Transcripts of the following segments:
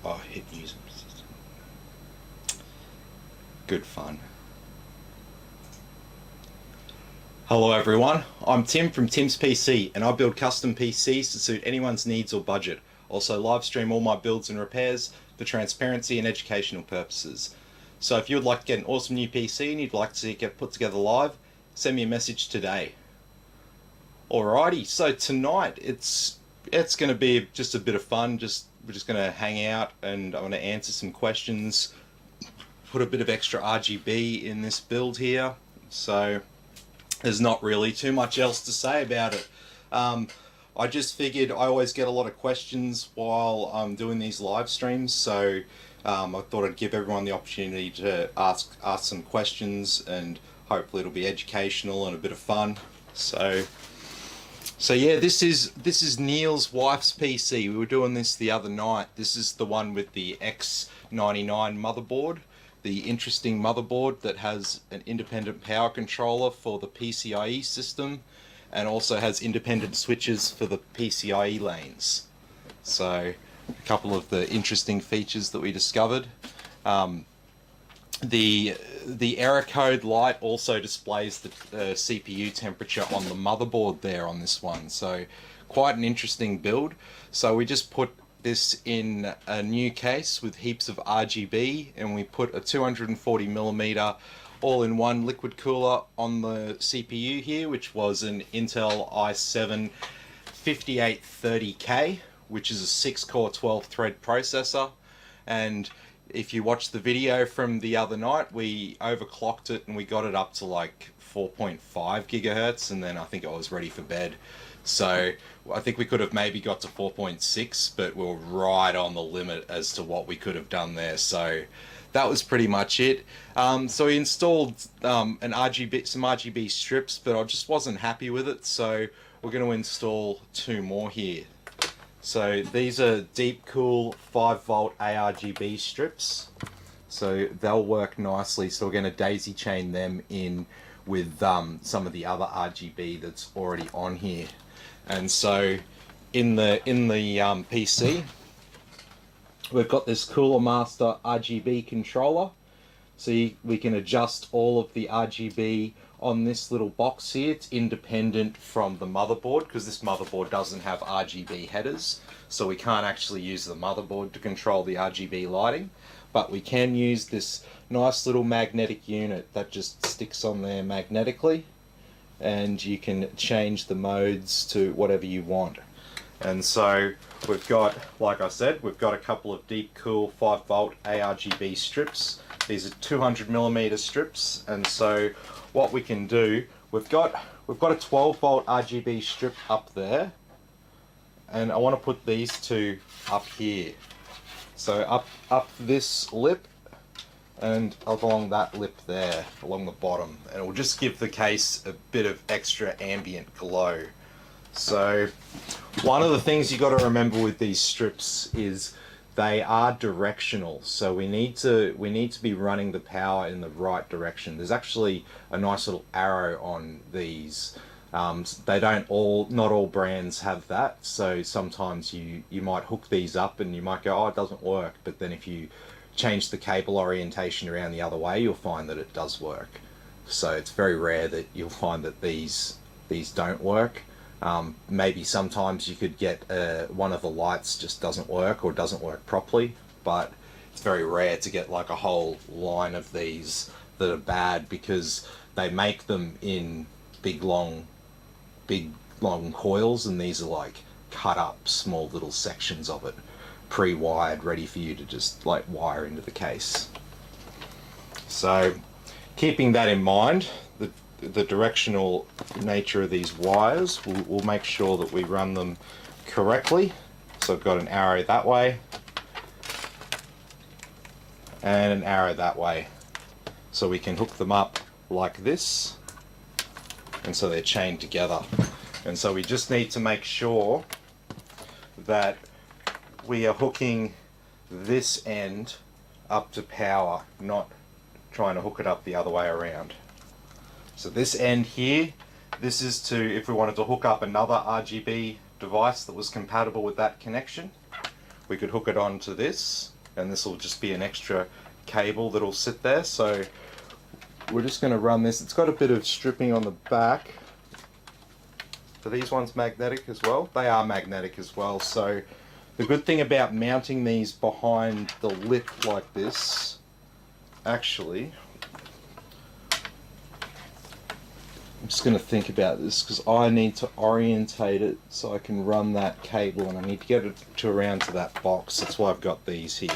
Oh, hit use. Good fun. Hello everyone, I'm Tim from Tim's PC and I build custom PCs to suit anyone's needs or budget. Also live stream all my builds and repairs for transparency and educational purposes. So if you would like to get an awesome new PC and you'd like to see it get put together live, send me a message today. Alrighty, so tonight it's going to be just a bit of fun. We're just going to hang out and I'm going to answer some questions, put a bit of extra RGB in this build here. So there's not really too much else to say about it. I just figured I always get a lot of questions while I'm doing these live streams, so I thought I'd give everyone the opportunity to ask some questions, and hopefully it'll be educational and a bit of fun. So yeah, this is Neil's wife's PC. We were doing this the other night. This is the one with the X99 motherboard. The interesting motherboard that has an independent power controller for the PCIe system and also has independent switches for the PCIe lanes. So a couple of the interesting features that we discovered. The error code light also displays the CPU temperature on the motherboard there on this one. So quite an interesting build. So we just put this in a new case with heaps of RGB, and we put a 240mm all-in-one liquid cooler on the CPU here, which was an Intel i7 5830K, which is a 6-core 12-thread processor. And if you watch the video from the other night, we overclocked it and we got it up to like 4.5 gigahertz, and then I think I was ready for bed. So I think we could have maybe got to 4.6, but we were right on the limit as to what we could have done there. So that was pretty much it. So we installed some RGB strips, but I just wasn't happy with it. So we're going to install two more here. So these are deep cool 5-volt ARGB strips. So they'll work nicely. So we're going to daisy chain them in with some of the other RGB that's already on here. And so in the PC, we've got this Cooler Master RGB controller. So we can adjust all of the RGB on this little box here. It's independent from the motherboard because this motherboard doesn't have RGB headers. So we can't actually use the motherboard to control the RGB lighting. But we can use this nice little magnetic unit that just sticks on there magnetically, and you can change the modes to whatever you want. And so we've got, like I said, we've got a couple of deep cool 5-volt ARGB strips. These are 200mm strips, and so what we can do, we've got a 12-volt RGB strip up there, and I want to put these two up here. So up this lip and along that lip there, along the bottom, and it will just give the case a bit of extra ambient glow. So one of the things you got to remember with these strips is they are directional, so we need to be running the power in the right direction. There's actually a nice little arrow on these. Not all brands have that, so sometimes you might hook these up and you might go, oh, it doesn't work, but then if you change the cable orientation around the other way, you'll find that it does work. So it's very rare that you'll find that these don't work. Maybe sometimes you could get one of the lights just doesn't work or doesn't work properly, but it's very rare to get like a whole line of these that are bad, because they make them in big long coils, and these are like cut up small little sections of it, pre-wired, ready for you to just like wire into the case. So keeping that in mind, the directional nature of these wires, we'll make sure that we run them correctly. So I've got an arrow that way and an arrow that way, so we can hook them up like this, and so they're chained together. And so we just need to make sure that we are hooking this end up to power, not trying to hook it up the other way around. So this end here, this is to, if we wanted to hook up another RGB device that was compatible with that connection, we could hook it onto this, and this will just be an extra cable that'll sit there. So we're just going to run this. It's got a bit of stripping on the back. Are these ones magnetic as well? They are magnetic as well. So the good thing about mounting these behind the lip like this, actually, I'm just going to think about this because I need to orientate it so I can run that cable, and I need to get it to around to that box. That's why I've got these here.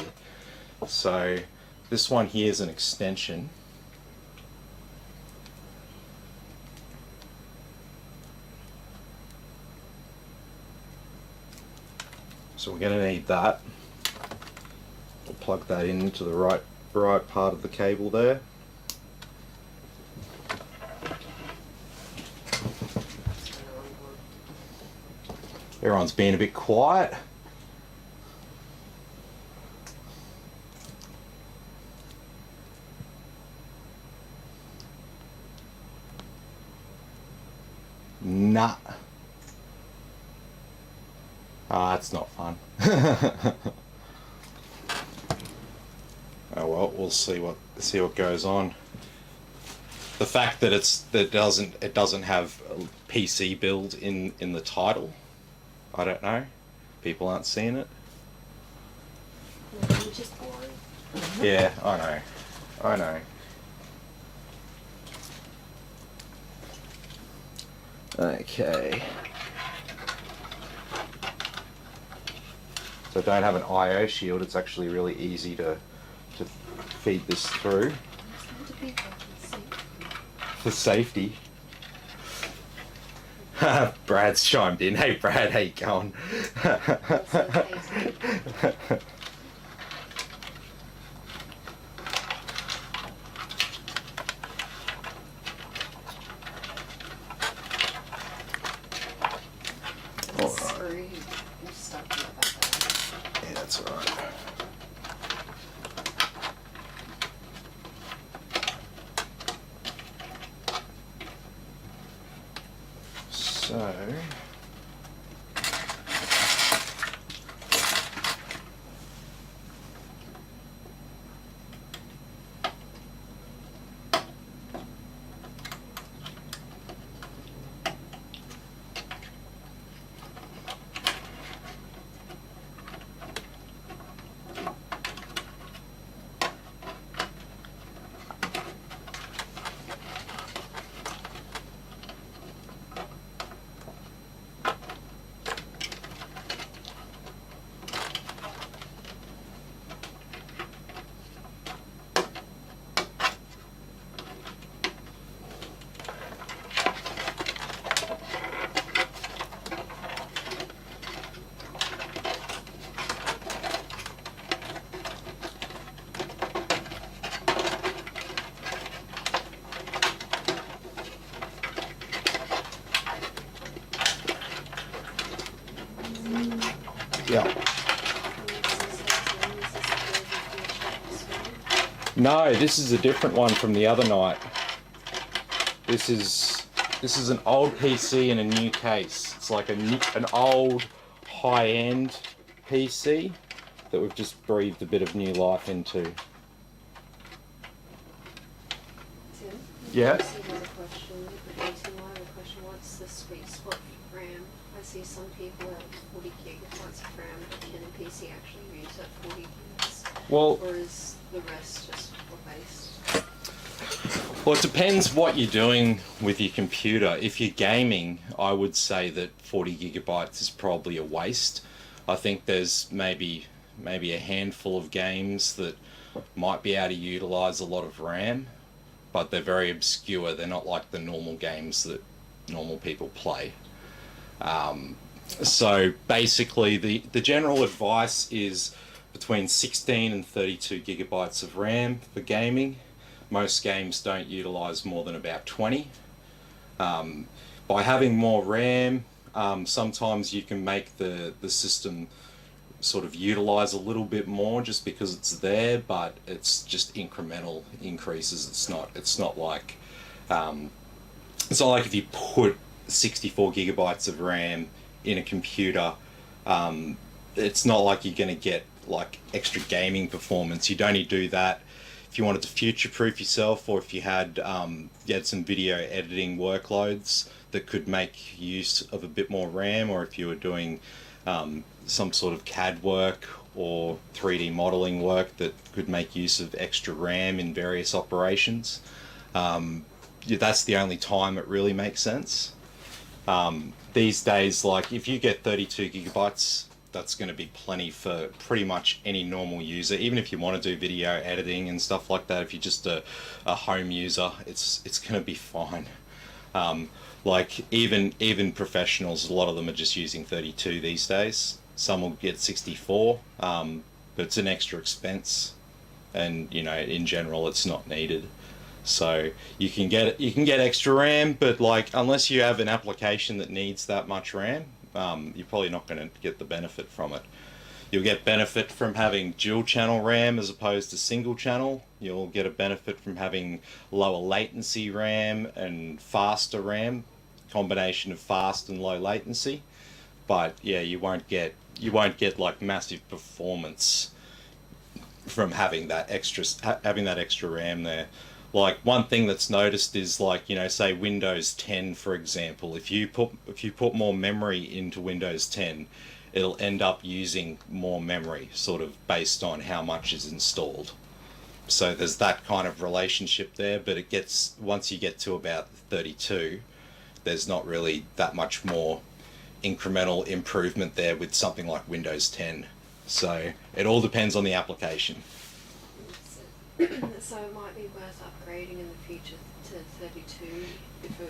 So this one here is an extension. So we're going to need that. We'll plug that into the right part of the cable there. Everyone's being a bit quiet. Nah. Ah, it's not fun. Oh well, we'll see what goes on. The fact that it doesn't have a PC build in the title, I don't know. People aren't seeing it. Which is boring. Yeah, I know. Okay. So don't have an I/O shield. It's actually really easy to feed this through. For safety. Brad's chimed in. Hey Brad, how you going? Sorry, I'm stuck about that. Yeah, that's all right. So yeah. No, this is a different one from the other night. This is an old PC in a new case. It's like an old high-end PC that we've just breathed a bit of new life into. Tim? Yeah? I see another question. Okay, Tim, I have a question. What's the sweet spot for RAM? I see some people at 40 gigabytes of RAM, but can a PC actually use at 40 gigs? Well, or is the rest just based? well, it depends what you're doing with your computer. If you're gaming, I would say that 40 gigabytes is probably a waste. I think there's maybe a handful of games that might be able to utilize a lot of RAM, but they're very obscure. They're not like the normal games that normal people play. So basically the general advice is between 16 and 32 gigabytes of RAM for gaming. Most games don't utilize more than about 20. By having more RAM, sometimes you can make the system sort of utilize a little bit more just because it's there, but it's just incremental increases. It's not like if you put 64 gigabytes of RAM in a computer, it's not like you're going to get like extra gaming performance. You'd only do that if you wanted to future-proof yourself, or if you had some video editing workloads that could make use of a bit more RAM, or if you were doing some sort of CAD work or 3D modeling work that could make use of extra RAM in various operations. That's the only time it really makes sense. These days, like if you get 32 gigabytes, that's going to be plenty for pretty much any normal user. Even if you want to do video editing and stuff like that, if you're just a home user, it's going to be fine. Like even professionals, a lot of them are just using 32 these days. Some will get 64, but it's an extra expense, and in general, it's not needed. So you can get extra RAM, but like unless you have an application that needs that much RAM, you're probably not going to get the benefit from it. You'll get benefit from having dual channel RAM as opposed to single channel. You'll get a benefit from having lower latency RAM and faster RAM, combination of fast and low latency. But yeah, you won't get like massive performance from having that extra RAM there. Like one thing that's noticed is like, say Windows 10, for example, if you put more memory into Windows 10, it'll end up using more memory, sort of based on how much is installed. So there's that kind of relationship there, but once you get to about 32, there's not really that much more incremental improvement there with something like Windows 10. So it all depends on the application. So it might be worth upgrading in the future to 32 if a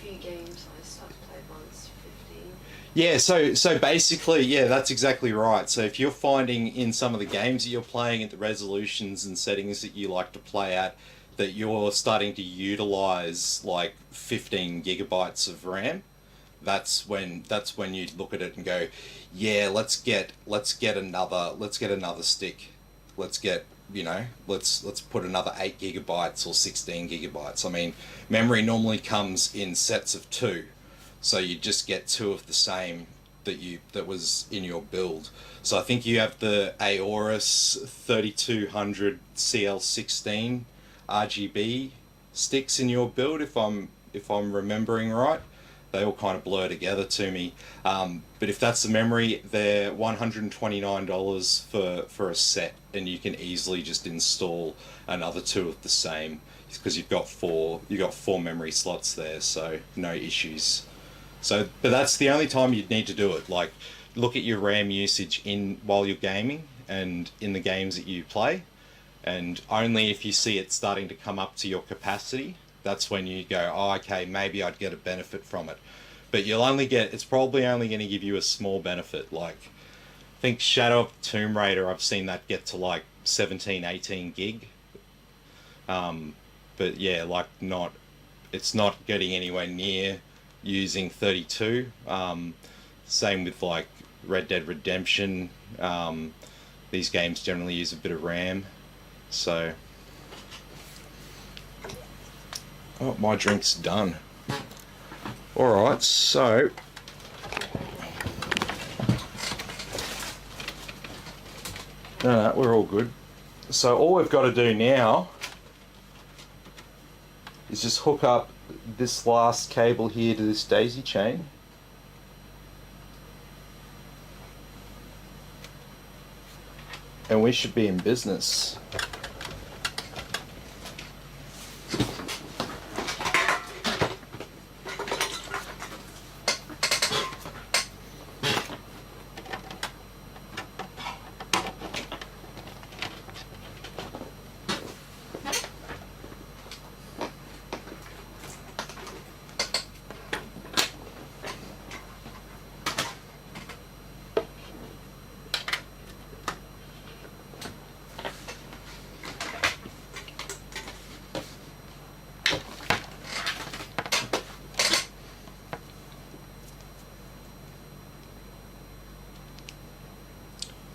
few games I start to play once 15. Yeah, so basically, yeah, that's exactly right. So if you're finding in some of the games that you're playing at the resolutions and settings that you like to play at, that you're starting to utilize like 15 gigabytes of RAM, that's when you look at it and go, yeah, let's get another stick. Let's put another 8 gigabytes or 16 gigabytes. I mean, memory normally comes in sets of 2, so you just get 2 of the same that was in your build. So I think you have the Aorus 3200 CL16 RGB sticks in your build, if I'm remembering right. They all kind of blur together to me. But if that's the memory, they're $129 for a set, and you can easily just install another 2 of the same because you've got four memory slots there, so no issues. So, but that's the only time you'd need to do it. Like, look at your RAM usage while you're gaming and in the games that you play, and only if you see it starting to come up to your capacity, that's when you go, oh, okay, maybe I'd get a benefit from it. But it's probably only going to give you a small benefit. Like, I think Shadow of the Tomb Raider, I've seen that get to like 17, 18 gig. But yeah, like it's not getting anywhere near using 32. Same with like Red Dead Redemption. These games generally use a bit of RAM. So... oh, my drink's done. Alright, so... no, we're all good. So all we've got to do now is just hook up this last cable here to this daisy chain. And we should be in business.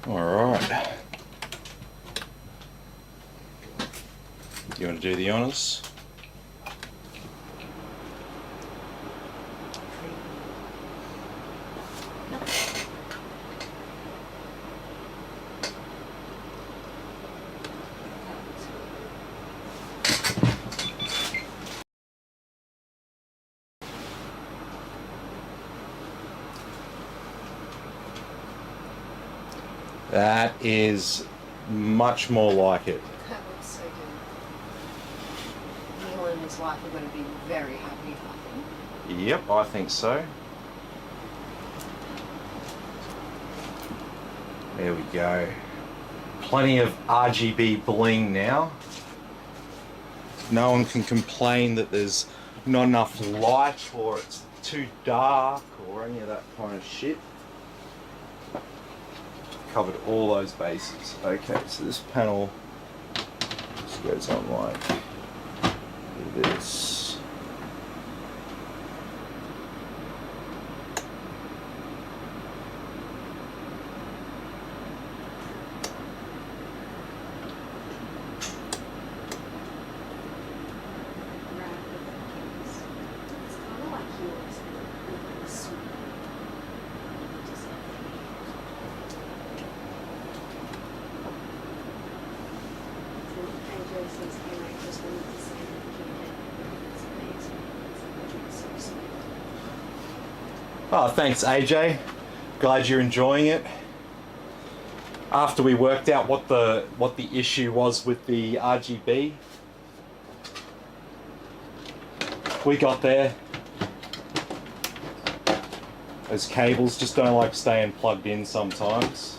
Alright. You want to do the honours? That is much more like it. That looks so good. Neil and his wife are going to be very happy about them. Yep, I think so. There we go. Plenty of RGB bling now. No one can complain that there's not enough light or it's too dark or any of that kind of shit. Covered all those bases. Okay, so this panel just goes on like this. Oh, thanks, AJ. Glad you're enjoying it. After we worked out what the issue was with the RGB, we got there. Those cables just don't like staying plugged in sometimes.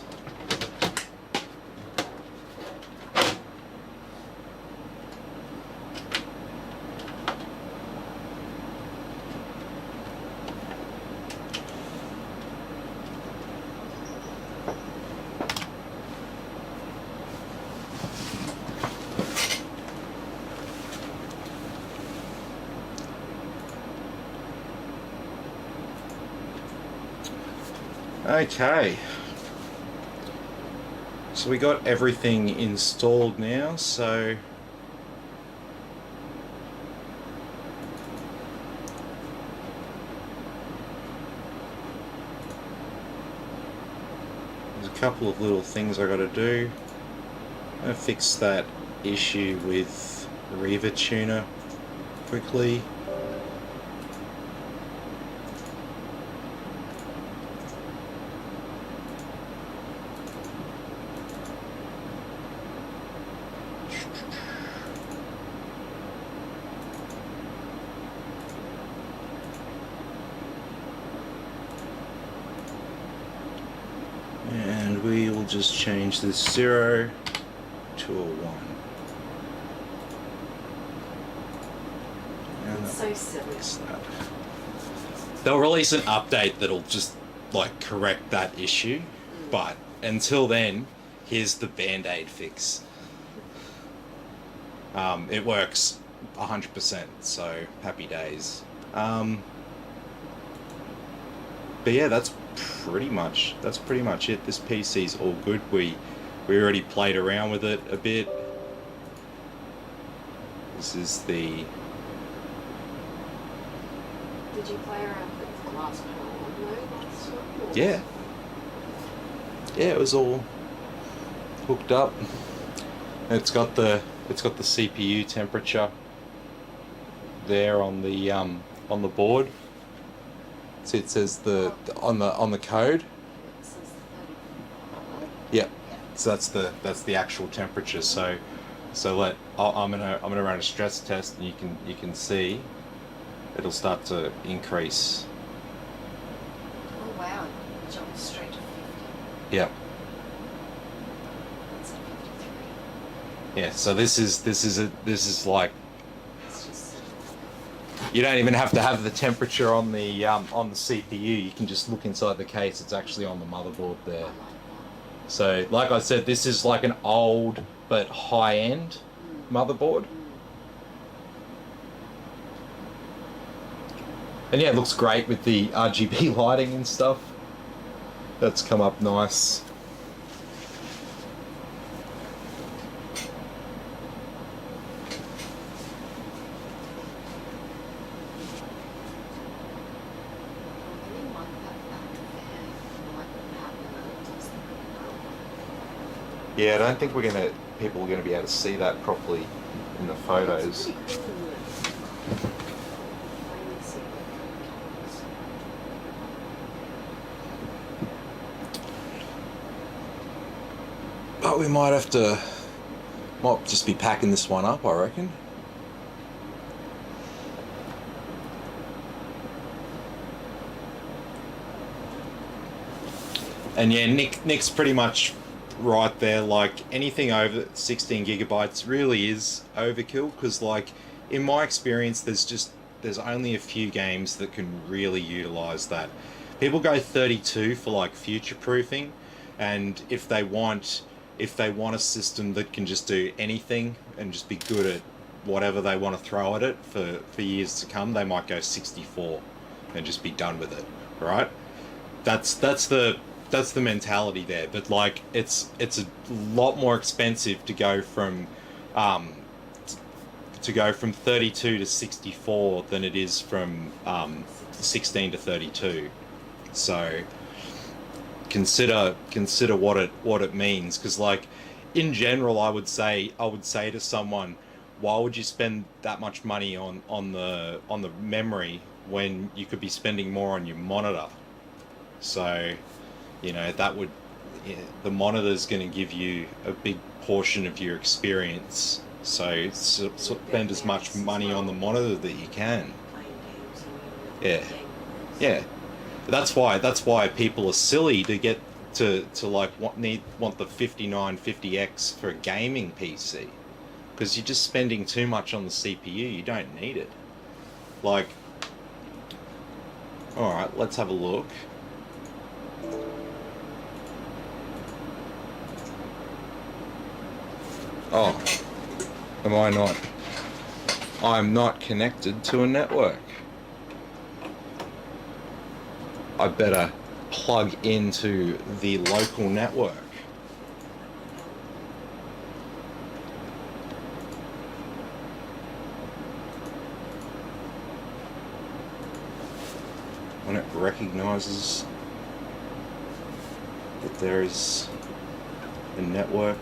Okay, so we got everything installed now, so there's a couple of little things I got to do. I'm going to fix that issue with Reaver Tuner quickly. And we will just change this 0 to a 1. And It's so silly. that. They'll release an update that'll just like correct that issue, but until then, here's the band-aid fix. It works 100%, so happy days. But yeah, that's pretty much it. This PC's all good. We already played around with it a bit. This is the. Did you play around with the last one? Yeah. Yeah, it was all hooked up. It's got the CPU temperature there on the board. So it says on the code. Yeah. So that's the actual temperature. So I'm gonna run a stress test, and you can see it'll start to increase. Oh wow! It jumped straight to 50. Yeah. That's at 53. Yeah. So this is like. It's just. You don't even have to have the temperature on the CPU. You can just look inside the case. It's actually on the motherboard there. So, like I said, this is like an old but high-end motherboard. And yeah, it looks great with the RGB lighting and stuff. That's come up nice. Yeah, I don't think people are gonna be able to see that properly in the photos. we might just be packing this one up, I reckon. And yeah, Nick's pretty much right there. Like anything over 16 gigabytes really is overkill, because like in my experience, there's only a few games that can really utilize that. People go 32 for like future proofing, and if they want a system that can just do anything and just be good at whatever they want to throw at it for years to come, they might go 64 and just be done with it, right? That's the mentality there. But like it's a lot more expensive to go from 32 to 64 than it is from 16 to 32. So consider what it means, because like in general, I would say to someone, why would you spend that much money on the memory when you could be spending more on your monitor? So, you know, the monitor's going to give you a big portion of your experience. So spend as much money on the monitor that you can. Yeah, yeah. That's why people are silly to get to like want the 5950X for a gaming PC, because you're just spending too much on the CPU. You don't need it. Like, all right, let's have a look. Oh, am I not? I'm not connected to a network. I better plug into the local network. When it recognizes that there is a network.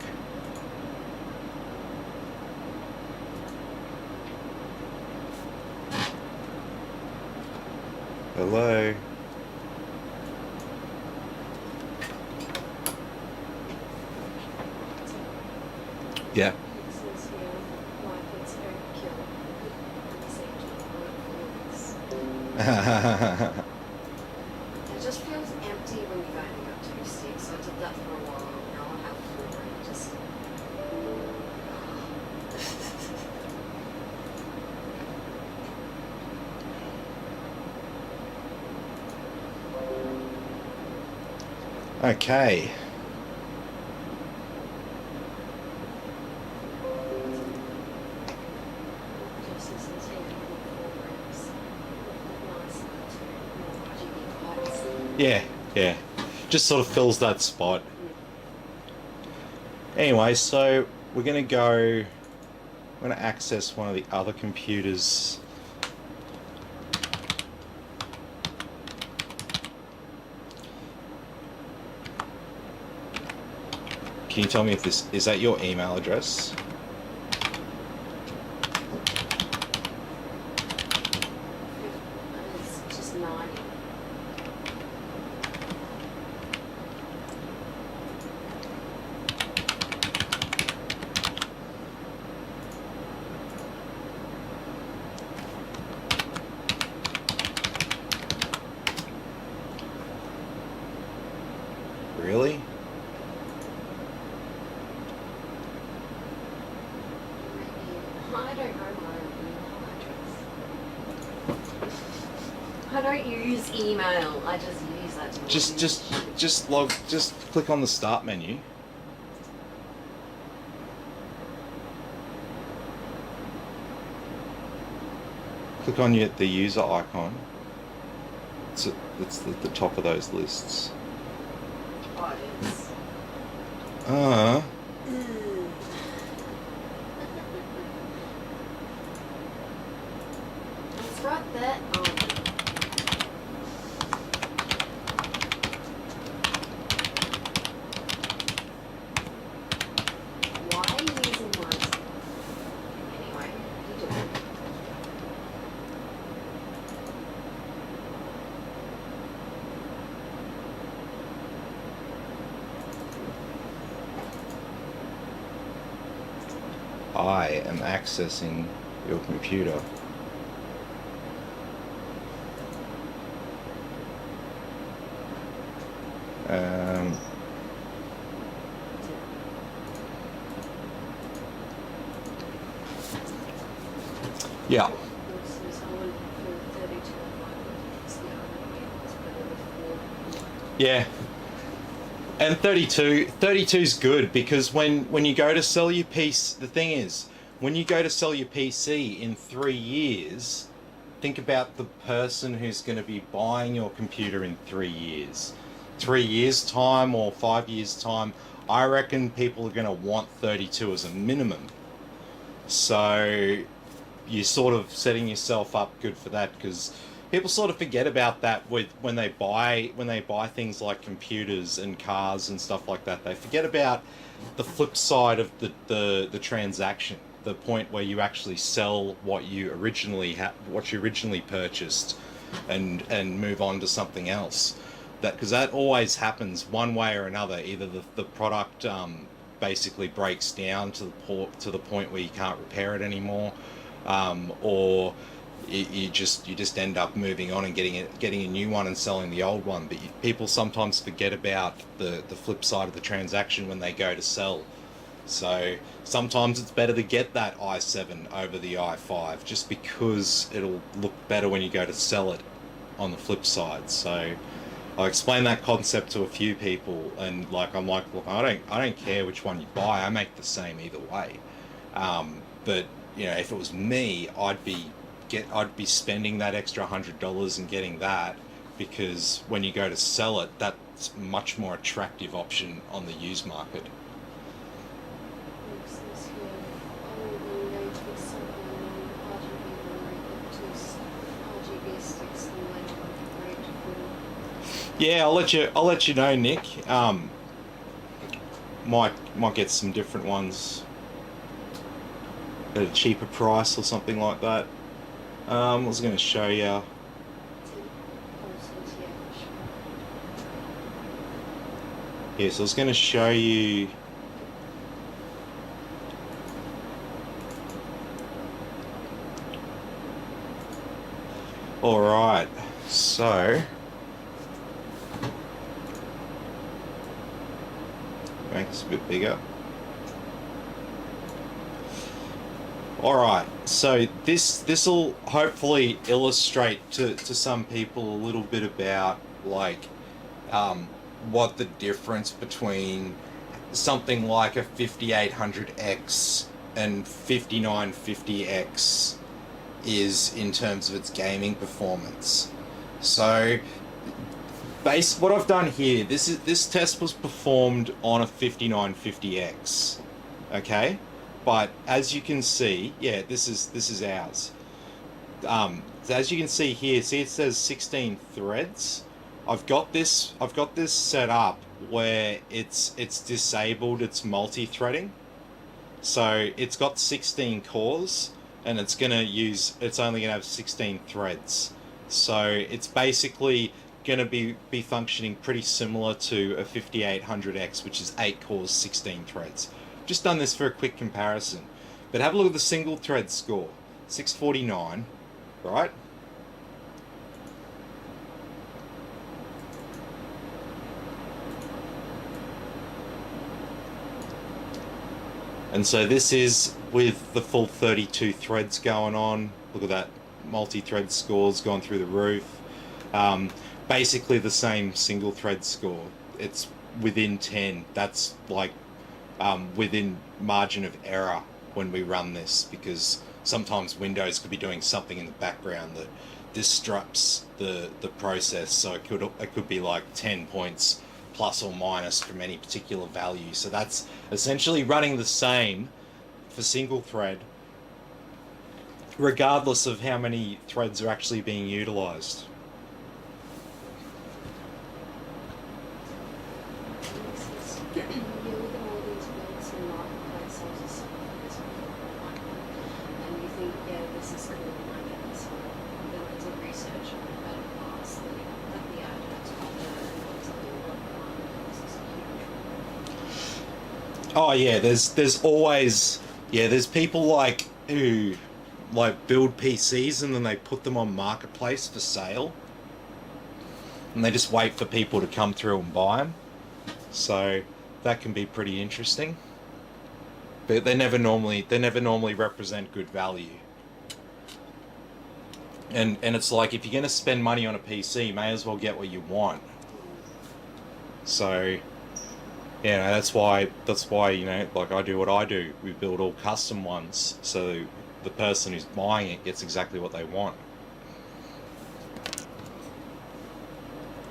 Hello? Yeah. It says here, like it's overkill. At the same time, it just feels empty when you've only got 2 sticks. I did that for a while. Now I have 4. And it just. Okay. Yeah, yeah. Just sort of fills that spot. Anyway, so we're going to access one of the other computers. Can you tell me if is that your email address? It's just 90. Really? I don't know my email address. I don't use email. I just use that to Just click on the start menu. Click on the user icon. It's at the top of those lists. Oh, it is. It's right there. Why are you using mine? Anyway, you do it. I am accessing your computer. Yeah. Yeah. And 32 is good because when you go to sell your PC, the thing is, when you go to sell your PC in 3 years, think about the person who's going to be buying your computer in 3 years. 3 years time or 5 years time, I reckon people are going to want 32 as a minimum. So you're sort of setting yourself up good for that, because people sort of forget about that with when they buy things like computers and cars and stuff like that. They forget about the flip side of the transaction, the point where you actually sell what you originally purchased, and move on to something else. That, because that always happens one way or another. Either the product basically breaks down to the point where you can't repair it anymore, or you just end up moving on and getting a new one and selling the old one. But people sometimes forget about the flip side of the transaction when they go to sell. So sometimes it's better to get that i7 over the i5, just because it'll look better when you go to sell it on the flip side. So I explained that concept to a few people, and I'm like, look, I don't care which one you buy. I make the same either way. But if it was me, I'd be spending that extra $100 and getting that, because when you go to sell it, that's a much more attractive option on the used market. Yeah, I'll let you know, Nick. Might get some different ones at a cheaper price or something like that. I was going to show you. Yes, I was going to show you. All right, so. Make this a bit bigger. Alright, so this will hopefully illustrate to some people a little bit about what the difference between something like a 5800X and 5950X is in terms of its gaming performance. So what I've done here, this test was performed on a 5950X, okay? But as you can see, yeah, this is ours. So as you can see here, see it says 16 threads. I've got this set up where it's disabled its multi-threading. So it's got 16 cores, and it's only gonna have 16 threads. So it's basically going to be functioning pretty similar to a 5800X, which is 8 cores, 16 threads. Just done this for a quick comparison. But have a look at the single thread score, 649, right? And so this is with the full 32 threads going on. Look at that, multi-thread scores gone through the roof. Basically the same single thread score. It's within 10. That's within margin of error when we run this, because sometimes Windows could be doing something in the background that disrupts the process. So it could be like 10 points plus or minus from any particular value. So that's essentially running the same for single thread, regardless of how many threads are actually being utilized. Oh yeah, there's always Yeah, there's people like who like build PCs and then they put them on marketplace for sale, and they just wait for people to come through and buy them. So that can be pretty interesting. But they never normally represent good value. And it's like if you're gonna spend money on a PC, you may as well get what you want. So yeah, that's why like I do what I do. We build all custom ones, so the person who's buying it gets exactly what they want.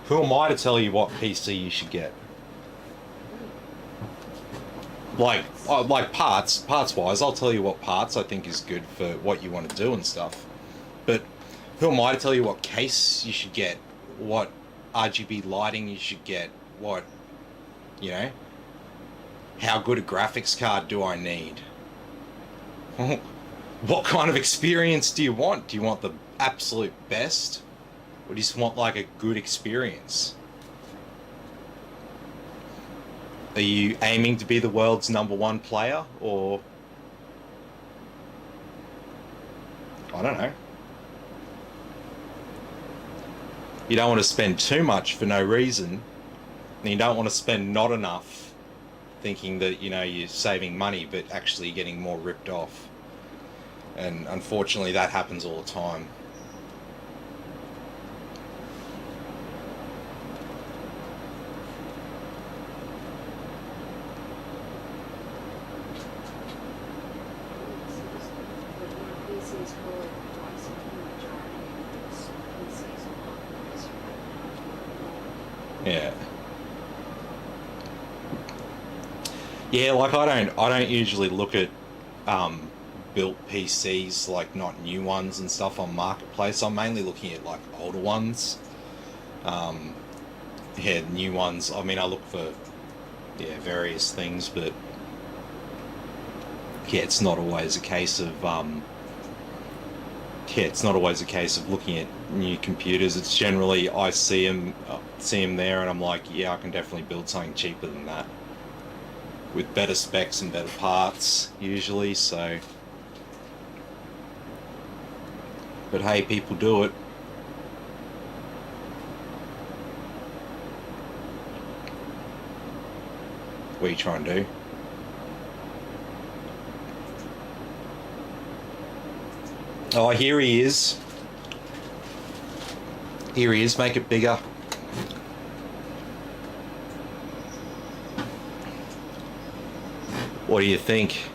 Who am I to tell you what PC you should get? Like parts wise, I'll tell you what parts I think is good for what you want to do and stuff. But who am I to tell you what case you should get, what RGB lighting you should get, what, you know, how good a graphics card do I need? What kind of experience do you want? Do you want the absolute best? Or do you just want like a good experience? Are you aiming to be the world's #1 player, or I don't know. You don't want to spend too much for no reason, and you don't want to spend not enough thinking that you're saving money but actually getting more ripped off. And unfortunately that happens all the time. Yeah. Yeah, like I don't usually look at built PCs, like not new ones and stuff on marketplace. I'm mainly looking at like older ones. Yeah, new ones. I mean, I look for various things, but yeah, it's not always a case of looking at new computers. It's generally I see them there, and I'm like, yeah, I can definitely build something cheaper than that with better specs and better parts usually. So, but hey, people do it. What are you trying to do? Oh, here he is. Here he is. Make it bigger. What do you think?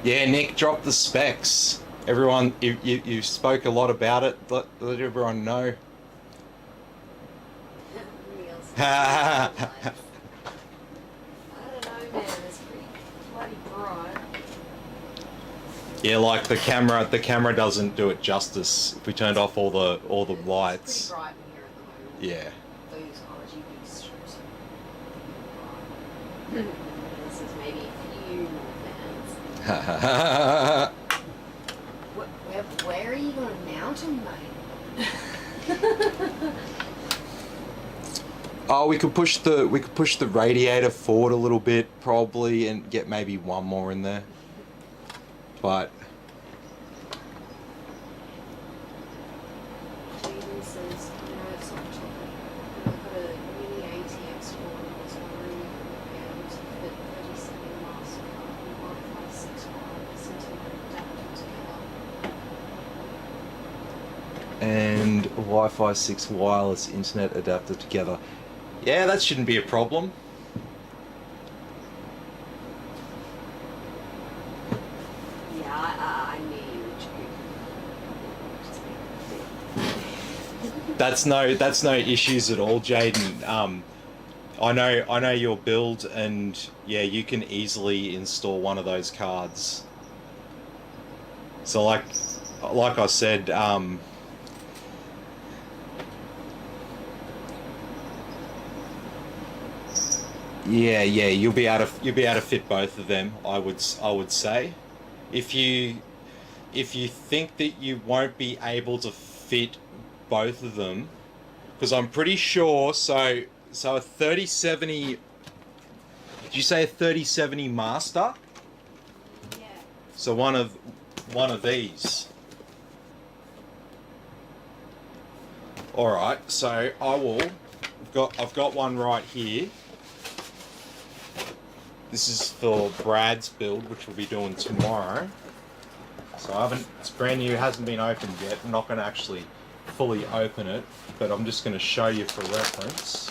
Yeah, Nick, drop the specs. Everyone, you spoke a lot about it. Let everyone know. I don't know, man. It's pretty bloody bright. Yeah, like the camera doesn't do it justice. If we turned off all the lights. It's pretty bright in here at the moment. Yeah. Those RGB strips are pretty bright. This is maybe a few more fans. Where are you going to mount them, mate? Oh, we could push the radiator forward a little bit probably, and get maybe one more in there. But Jaden says, it's not topic. I've got a mini ATX one that was wondering and fit 37 mask and Wi-Fi 6 wireless internet adapter together. and Wi-Fi 6 wireless internet adapter together. Yeah, that shouldn't be a problem. Yeah, I knew you would. That's no issues at all, Jaden. I know your build, and yeah, you can easily install one of those cards. So like I said, Yeah, yeah, you'll be able to fit both of them. I would say, if you think that you won't be able to fit both of them, because I'm pretty sure. So a 3070. Did you say a 3070 Master? Yeah. So one of these. All right. So I will. I've got one right here. This is for Brad's build, which we'll be doing tomorrow. So I haven't. It's brand new. It hasn't been opened yet. I'm not going to actually fully open it, but I'm just going to show you for reference.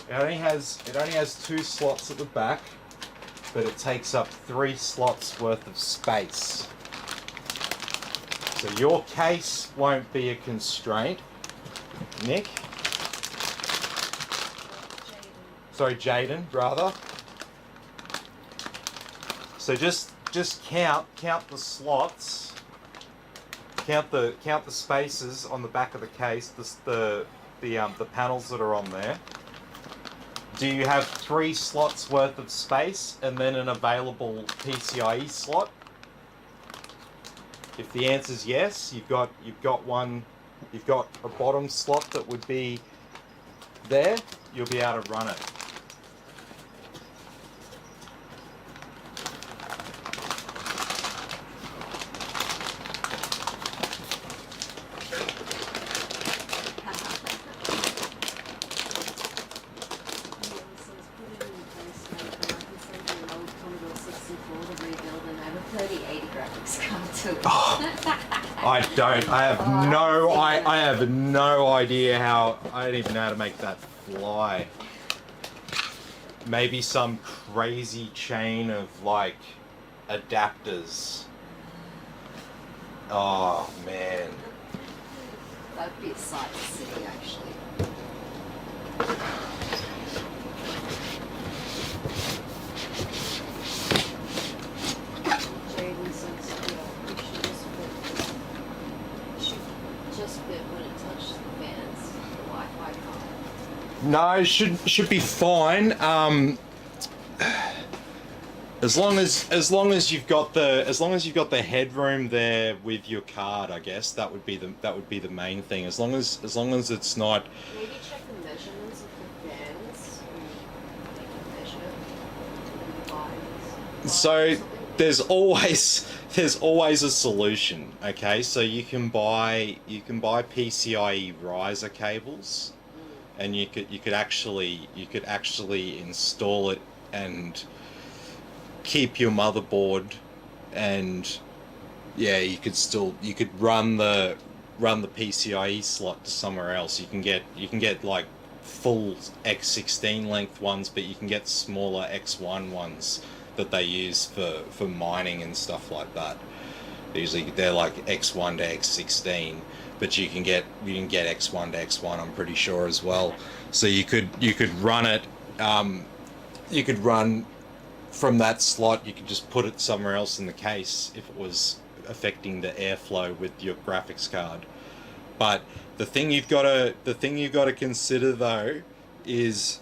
It only has 2 slots at the back, but it takes up 3 slots worth of space. So your case won't be a constraint, Nick. Sorry, Jaden, rather. So just count the slots. Count the spaces on the back of the case. The panels that are on there. Do you have 3 slots worth of space and then an available PCIe slot? If the answer is yes, you've got a bottom slot that would be there. You'll be able to run it. I have no idea how. I don't even know how to make that fly. Maybe some crazy chain of like adapters. Oh man. That'd be a sight to see, actually. Jaden says, yeah, you should just fit when it touches the fans, the Wi-Fi card. No, it should be fine. As long as you've got the headroom there with your card, I guess that would be the main thing. As long as it's not. Maybe check the measurements of the fans and they can measure the lines. So there's always a solution. Okay, so you can buy PCIe riser cables, and you could actually install it and keep your motherboard, and yeah, you could run the PCIe slot to somewhere else. You can get like full X16 length ones, but you can get smaller X1 ones that they use for mining and stuff like that. Usually they're like X1 to X16, but you can get X1 to X1, I'm pretty sure, as well. So you could run it. You could run from that slot. You could just put it somewhere else in the case if it was affecting the airflow with your graphics card. But the thing you've got to consider though is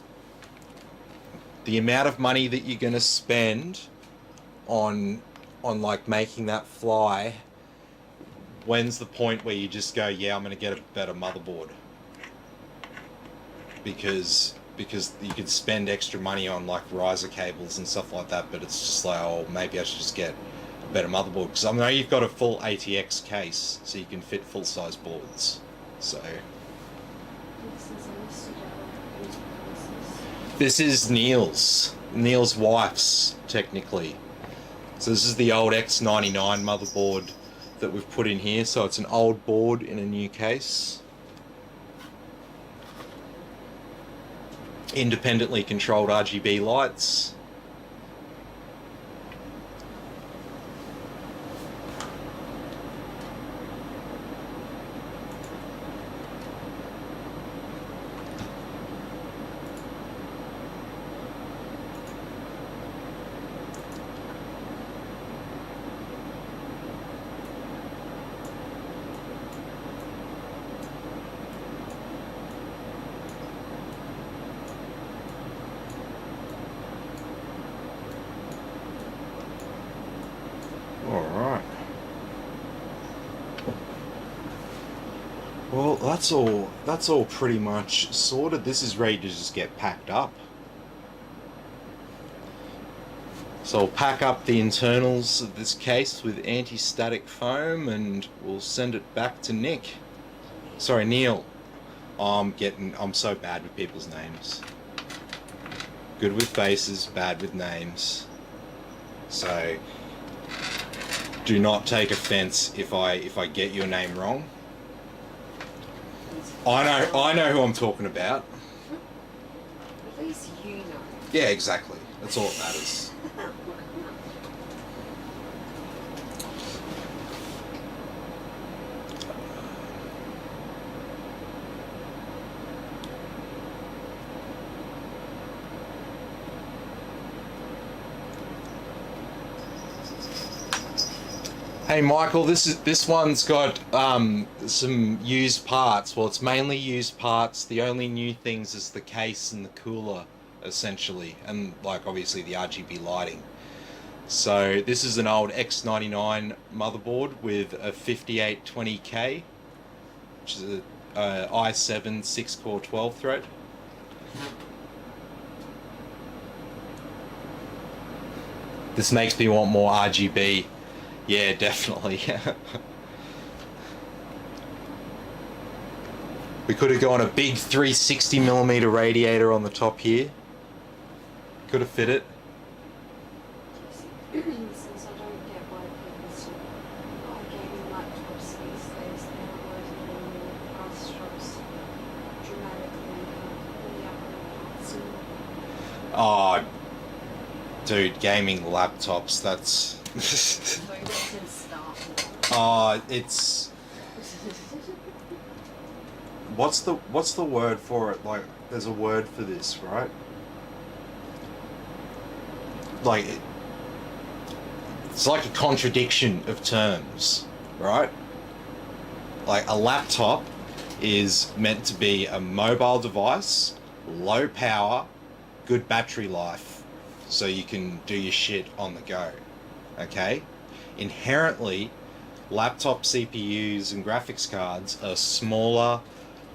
the amount of money that you're going to spend on like making that fly. When's the point where you just go, yeah, I'm going to get a better motherboard? Because you could spend extra money on like riser cables and stuff like that, but it's just like, oh, maybe I should just get a better motherboard, because I know you've got a full ATX case, so you can fit full size boards. So this is Neil's wife's, technically. So this is the old X99 motherboard that we've put in here. So it's an old board in a new case. Independently controlled RGB lights. That's all pretty much sorted. This is ready to just get packed up. So I'll pack up the internals of this case with anti-static foam and we'll send it back to Nick. Sorry, Neil. I'm so bad with people's names. Good with faces, bad with names. So do not take offense if I get your name wrong. I know who I'm talking about. At least you know. Yeah, exactly. That's all that matters. Hey Michael, this one's got some used parts. Well, it's mainly used parts. The only new things is the case and the cooler, essentially, and like obviously the RGB lighting. So this is an old X99 motherboard with a 5820K, which is a i7 6-core 12 thread. This makes me want more RGB. Yeah, definitely. We could have gone a big 360mm radiator on the top here. Could have fit it. Since I don't get why people buy gaming laptops these days, they're working on our strokes dramatically in the upper parts. Oh, dude, gaming laptops, that's... it's... What's the word for it? Like, there's a word for this, right? Like, it's like a contradiction of terms, right? Like, a laptop is meant to be a mobile device, low power, good battery life, so you can do your shit on the go, okay? Inherently, laptop CPUs and graphics cards are smaller,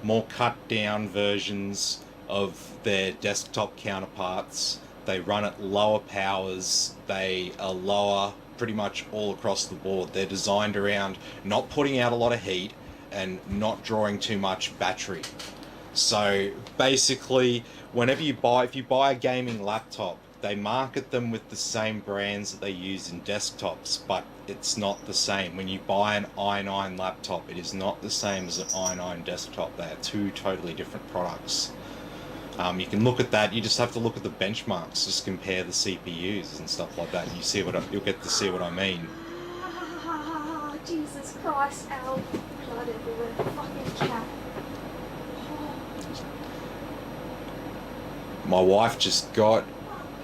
more cut down versions of their desktop counterparts. They run at lower powers, they are lower pretty much all across the board. They're designed around not putting out a lot of heat and not drawing too much battery. So basically, if you buy a gaming laptop, they market them with the same brands that they use in desktops, but it's not the same. When you buy an i9 laptop, it is not the same as an i9 desktop. They are two totally different products. You can look at that. You just have to look at the benchmarks. Just compare the CPUs and stuff like that. And you'll get to see what I mean. Ah, Jesus Christ! Ow! Blood everywhere. Fucking cat. My wife just got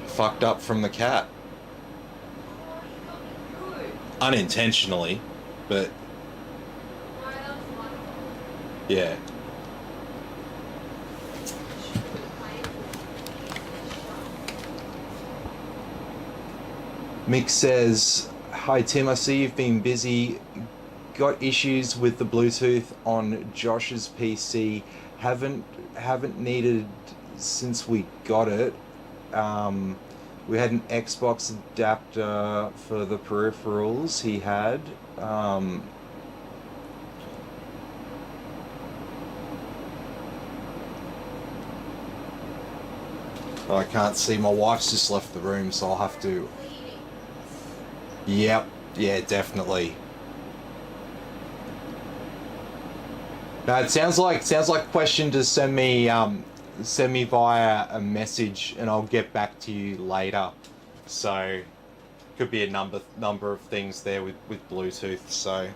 fucked up from the cat. Unintentionally, but yeah. Mick says, "Hi Tim, I see you've been busy. Got issues with the Bluetooth on Josh's PC. Haven't needed since we got it. We had an Xbox adapter for the peripherals he had. I can't see. My wife's just left the room, so I'll have to... Yep. Yeah, definitely. No, it sounds like question to send me via a message, and I'll get back to you later. So could be a number of things there with Bluetooth. So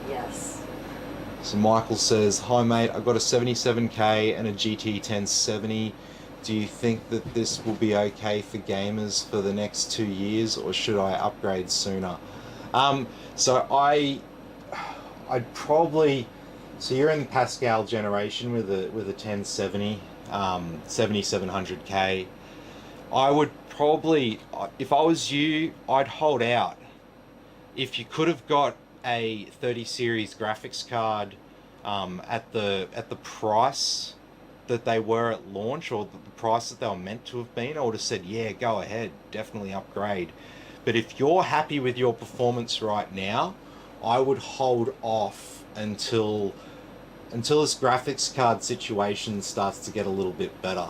Yes. So Michael says, "Hi mate, I got a 77K and a GT 1070. Do you think that this will be okay for gamers for the next 2 years, or should I upgrade sooner?" So I'd probably... So you're in the Pascal generation with a 1070, 7700K. I would probably, if I was you, I'd hold out. If you could have got a 30 series graphics card at the price that they were at launch, or the price that they were meant to have been, I would have said, yeah, go ahead, definitely upgrade. But if you're happy with your performance right now, I would hold off until this graphics card situation starts to get a little bit better.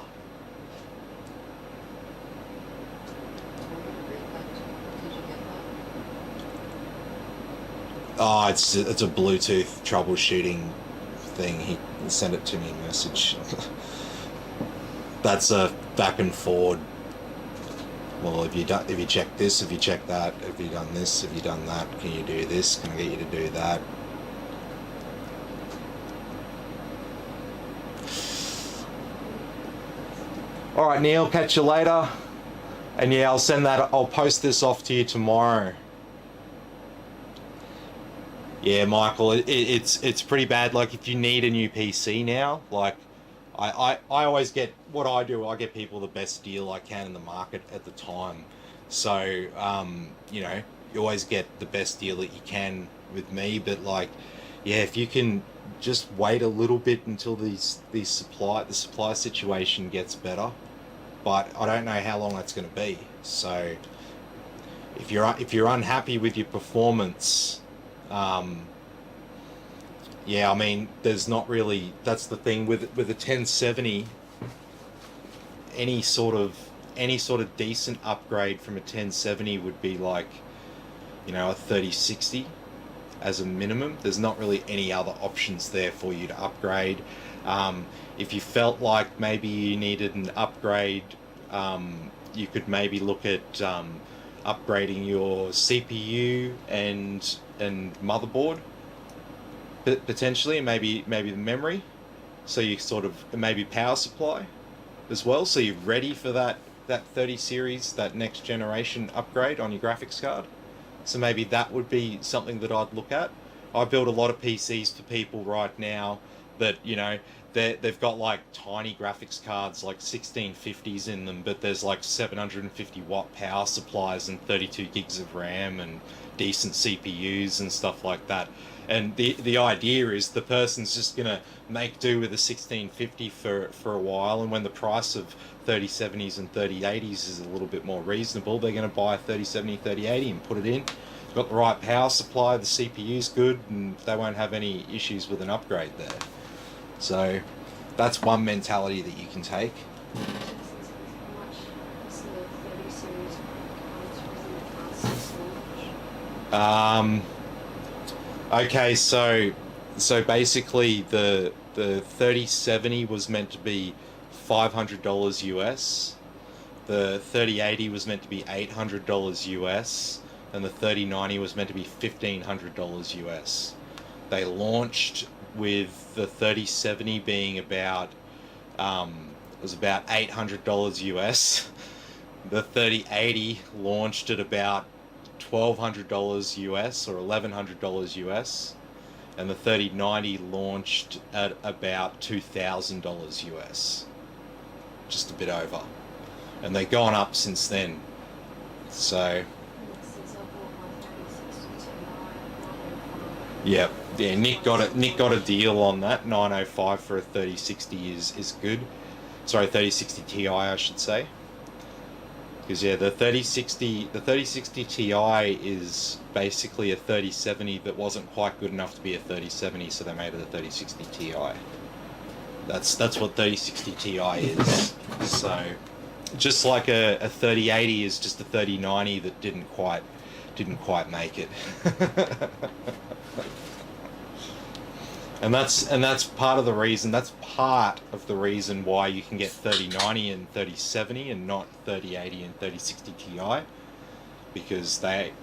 Oh, it's a Bluetooth troubleshooting thing. He sent it to me in message. That's a back and forward. Well, if you check this, if you check that, have you done this, have you done that? Can you do this? Can I get you to do that? All right, Neil. Catch you later. And yeah, I'll post this off to you tomorrow. Yeah, Michael, it's pretty bad. Like, if you need a new PC now, like, I always get, what I do, I get people the best deal I can in the market at the time. So, you know, you always get the best deal that you can with me. But, like, yeah, if you can just wait a little bit until the supply situation gets better. But I don't know how long that's going to be. So, if you're unhappy with your performance, yeah, I mean, there's not really, that's the thing with a 1070, any sort of decent upgrade from a 1070 would be like, you know, a 3060 as a minimum. There's not really any other options there for you to upgrade. If you felt like maybe you needed an upgrade, you could maybe look at upgrading your CPU and motherboard, potentially, and maybe the memory, so you sort of, maybe power supply as well, so you're ready for that 30 series, that next generation upgrade on your graphics card. So maybe that would be something that I'd look at. I build a lot of PCs for people right now that, you know, they've got like tiny graphics cards, like 1650s in them, but there's like 750 watt power supplies and 32 gigs of RAM and decent CPUs and stuff like that. And the idea is the person's just gonna make do with a 1650 for a while, and when the price of 3070s and 3080s is a little bit more reasonable, they're gonna buy a 3070, 3080 and put it in. It's got the right power supply, the CPU's good, and they won't have any issues with an upgrade there. So that's one mentality that you can take. Okay, so basically the 3070 was meant to be $500 US, the 3080 was meant to be $800 US, and the 3090 was meant to be $1,500 US. They launched with the 3070 being about $800 US. The 3080 launched at about $1,200 US or $1,100 US, and the 3090 launched at about $2,000 US, just a bit over, and they've gone up since then. So yeah, Nick got a deal on that. 905 for a 3060 is good. Sorry, 3060 Ti, I should say. Because yeah, the 3060 Ti is basically a 3070 that wasn't quite good enough to be a 3070, so they made it a 3060 Ti. That's what 3060 Ti is. So just like a 3080 is just a 3090 that didn't quite make it. And that's part of the reason. That's part of the reason why you can get 3090 and 3070 and not 3080 and 3060 Ti, because they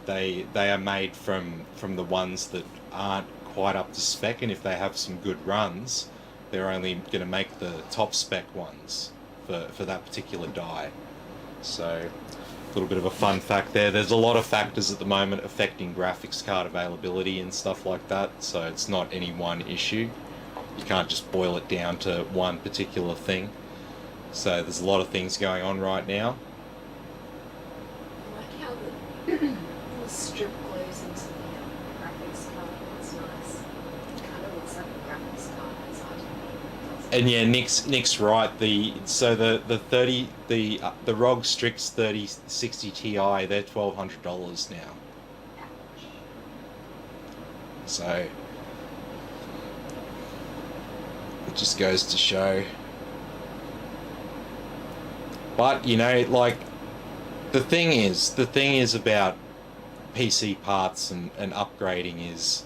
are made from the ones that aren't quite up to spec, and if they have some good runs, they're only going to make the top spec ones for that particular die. So, a little bit of a fun fact there. There's a lot of factors at the moment affecting graphics card availability and stuff like that, so it's not any one issue. You can't just boil it down to one particular thing. So there's a lot of things going on right now. And yeah, Nick's right. The ROG Strix 3060 Ti, they're $1,200 now. So it just goes to show. But you know, like the thing is about PC parts and upgrading is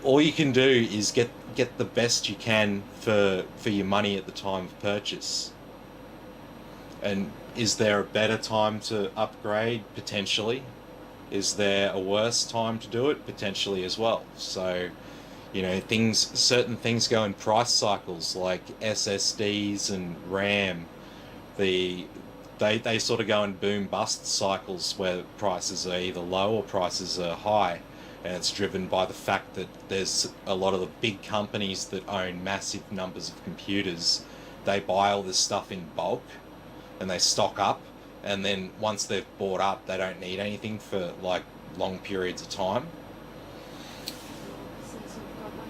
all you can do is get the best you can for your money at the time of purchase. And is there a better time to upgrade? Potentially. Is there a worse time to do it? Potentially as well. So, you know, certain things go in price cycles, like SSDs and RAM. They sort of go in boom bust cycles where prices are either low or prices are high, and it's driven by the fact that there's a lot of the big companies that own massive numbers of computers. They buy all this stuff in bulk and they stock up, and then once they've bought up, they don't need anything for like long periods of time. Since I've had my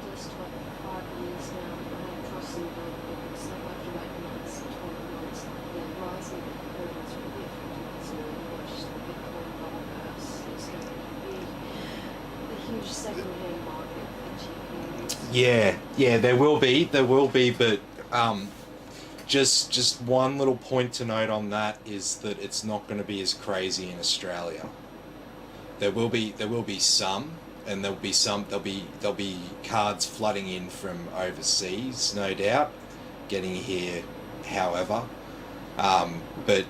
desktop for 5 years now, I have trust in the because I've had to wait months, 12 months. The rising performance will be affected as well. Watch the Bitcoin bubble burst. It's going to be a huge second-hand market for GPUs. Yeah, there will be, but just one little point to note on that is that it's not going to be as crazy in Australia. There will be some, and there'll be cards flooding in from overseas, no doubt, getting here. However, but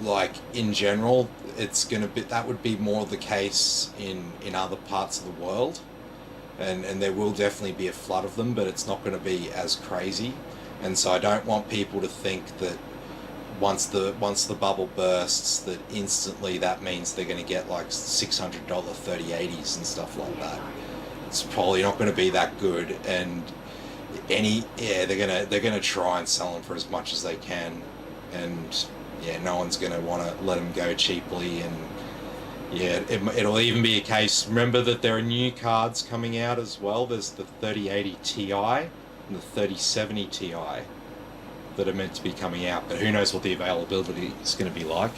like in general, that would be more the case in other parts of the world, and there will definitely be a flood of them, but it's not going to be as crazy. And so I don't want people to think that once the bubble bursts, that instantly that means they're going to get like $600 3080s and stuff like that. It's probably not going to be that good, and they're gonna try and sell them for as much as they can, and yeah, no one's going to want to let them go cheaply. And yeah, it'll even be a case. Remember that there are new cards coming out as well. There's the 3080 Ti and the 3070 Ti that are meant to be coming out, but who knows what the availability is going to be like.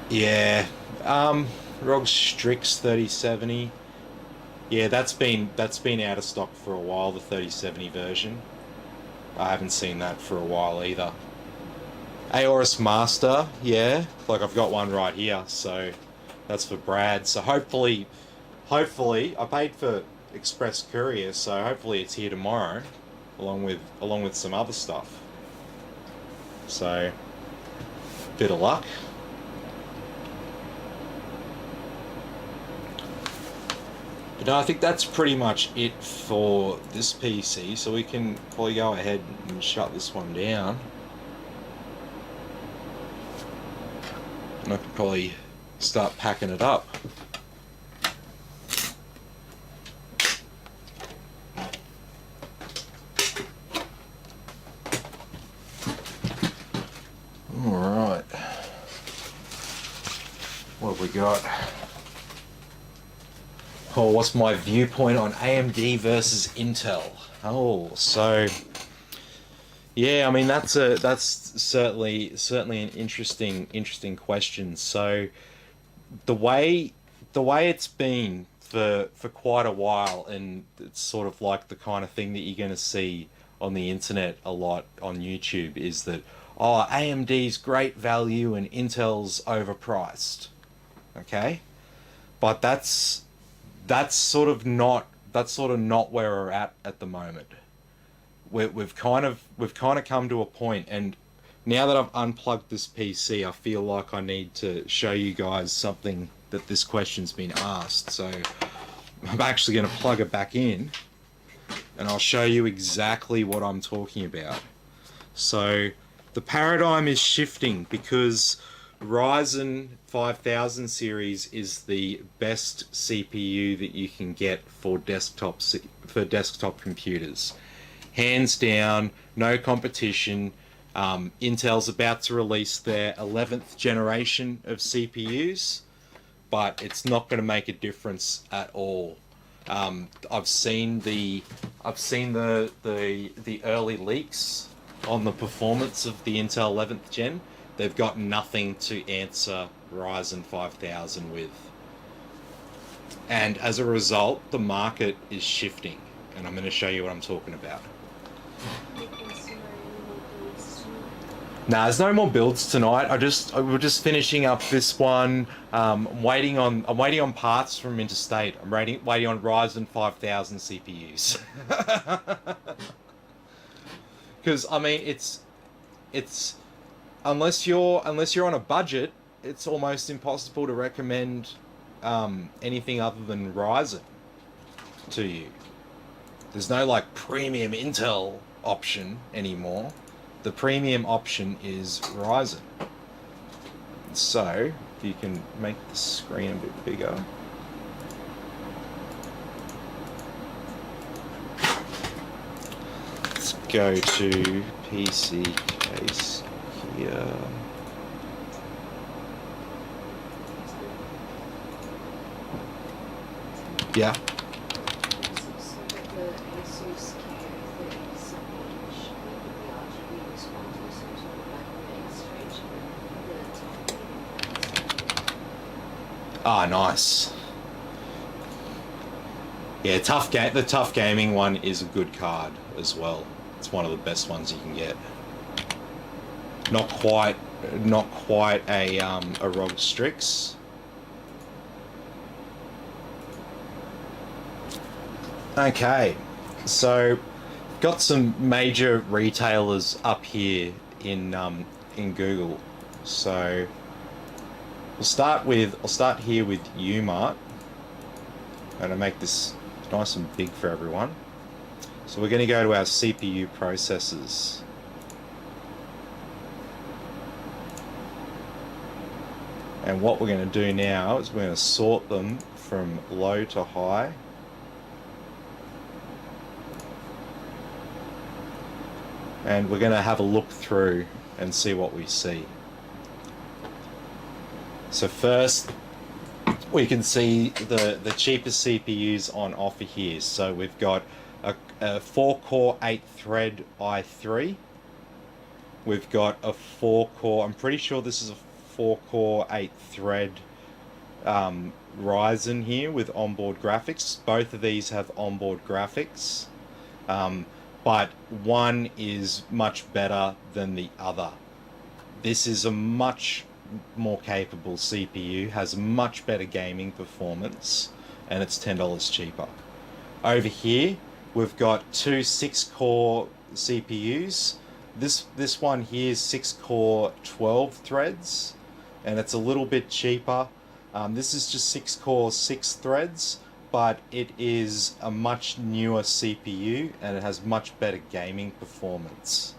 Yeah, ROG Strix 3070. Yeah, that's been out of stock for a while, the 3070 version. I haven't seen that for a while either. Aorus Master, yeah, like I've got one right here, so that's for Brad. So hopefully I paid for express courier, so hopefully it's here tomorrow, along with some other stuff. So, bit of luck. But no, I think that's pretty much it for this PC, so we can probably go ahead and shut this one down. And I could probably start packing it up. Alright. What have we got? Oh, what's my viewpoint on AMD versus Intel? Oh, so yeah, I mean that's certainly an interesting question. So the way it's been for quite a while, and it's sort of like the kind of thing that you're going to see on the internet a lot on YouTube, is that AMD's great value and Intel's overpriced. Okay, but that's sort of not where we're at the moment. We've kind of come to a point, and now that I've unplugged this PC, I feel like I need to show you guys something that this question's been asked. So I'm actually going to plug it back in, and I'll show you exactly what I'm talking about. So the paradigm is shifting because Ryzen 5000 series is the best CPU that you can get for desktop computers. Hands down, no competition. Intel's about to release their 11th generation of CPUs, but it's not going to make a difference at all. I've seen the early leaks on the performance of the Intel 11th gen. They've got nothing to answer Ryzen 5000 with. And as a result, the market is shifting. And I'm going to show you what I'm talking about. Nah, there's no more builds tonight. We're just finishing up this one. I'm waiting on parts from Interstate. I'm waiting on Ryzen 5000 CPUs. Because I mean, it's unless you're on a budget, it's almost impossible to recommend anything other than Ryzen to you. There's no like premium Intel option anymore. The premium option is Ryzen. So, if you can make the screen a bit bigger. Let's go to PC case here. Yeah. Ah, nice. Yeah, the tough gaming one is a good card as well. It's one of the best ones you can get. Not quite a ROG Strix. Okay, so got some major retailers up here in Google. So I'll start here with Umart. I'm gonna make this nice and big for everyone. So we're gonna go to our CPU processors. And what we're gonna do now is we're gonna sort them from low to high. And we're gonna have a look through and see what we see. So first, we can see the cheapest CPUs on offer here. So we've got a 4-core, 8-thread i3. We've got a 4-core, I'm pretty sure this is a 4-core, 8-thread Ryzen here with onboard graphics. Both of these have onboard graphics, but one is much better than the other. This is a much more capable CPU, has much better gaming performance, and it's $10 cheaper. Over here we've got two 6-core CPUs. This one here is 6-core 12 threads, and it's a little bit cheaper. This is just 6-core 6 threads, but it is a much newer CPU and it has much better gaming performance.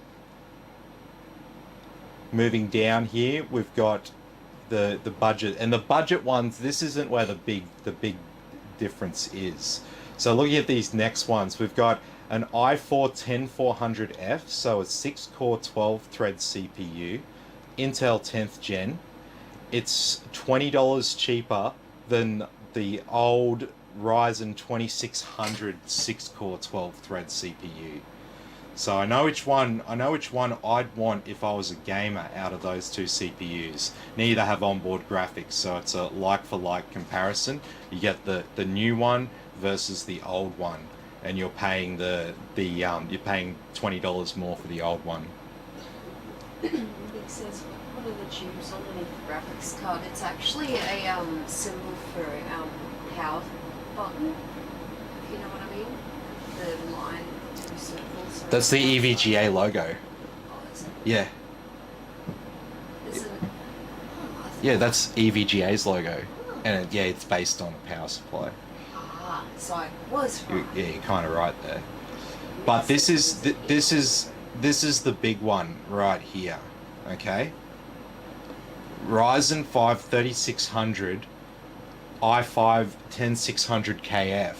Moving down here, we've got the budget, and the budget ones, this isn't where the big difference is. So looking at these next ones, we've got an i4-10400F, so a 6-core 12-thread CPU, Intel 10th gen. It's $20 cheaper than the old Ryzen 2600 6-core 12-thread CPU. So I know which one I'd want if I was a gamer out of those two CPUs. Neither have onboard graphics, so it's a like-for-like comparison. You get the new one versus the old one, and you're paying you're paying $20 more for the old one. It says one of the tubes underneath the graphics card. It's actually a symbol for power button. If you know what I mean. The line. That's the EVGA logo. Oh, is it? Yeah. Is it? Yeah, that's EVGA's logo, and yeah, it's based on a power supply. Ah, so I was right. Yeah, you're kind of right there. But this is the big one right here. Okay. Ryzen 5 3600, i5 10600KF.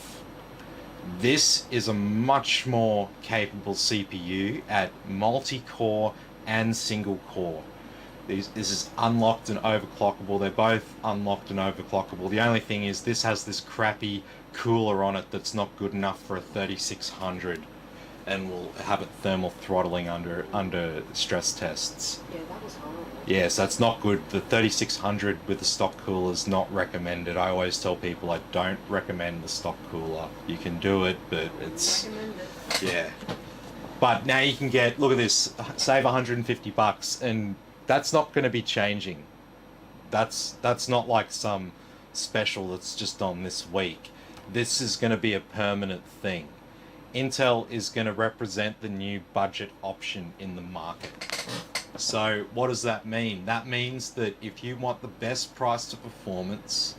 This is a much more capable CPU at multi-core and single core. This is unlocked and overclockable. They're both unlocked and overclockable. The only thing is this has this crappy cooler on it that's not good enough for a 3600 and will have it thermal throttling under stress tests. Yeah, that was horrible. Yeah, so that's not good. The 3600 with the stock cooler is not recommended. I always tell people I don't recommend the stock cooler. You can do it, but it's... Recommend it. Yeah. But now you can get, look at this, save $150, and that's not going to be changing. That's not like some special that's just on this week. This is going to be a permanent thing. Intel is going to represent the new budget option in the market. So what does that mean? That means that if you want the best price to performance,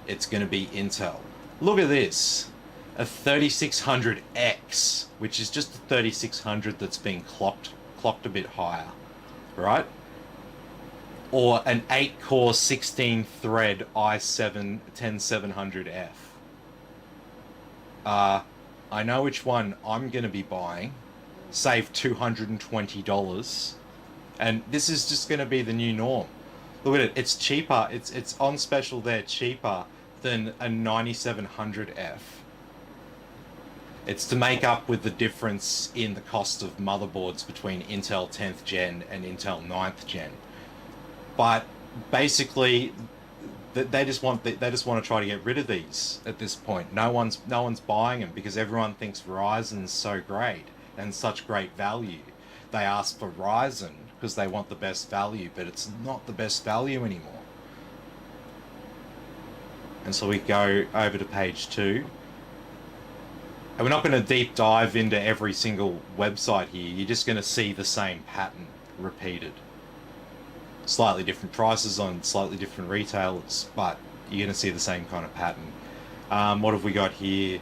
it's going to be Intel. Look at this. A 3600X, which is just a 3600 that's been clocked a bit higher, right? Or an 8-core 16-thread i7 10700F. I know which one I'm going to be buying. Save $220. And this is just going to be the new norm. Look at it. It's cheaper. It's on special there, cheaper than a 9700F. It's to make up with the difference in the cost of motherboards between Intel 10th gen and Intel 9th gen. But basically, they just want to try to get rid of these at this point. No one's buying them because everyone thinks Ryzen's so great and such great value. They ask for Ryzen because they want the best value, but it's not the best value anymore. And so we go over to page 2. And we're not going to deep dive into every single website here. You're just going to see the same pattern repeated. Slightly different prices on slightly different retailers, but you're going to see the same kind of pattern. What have we got here?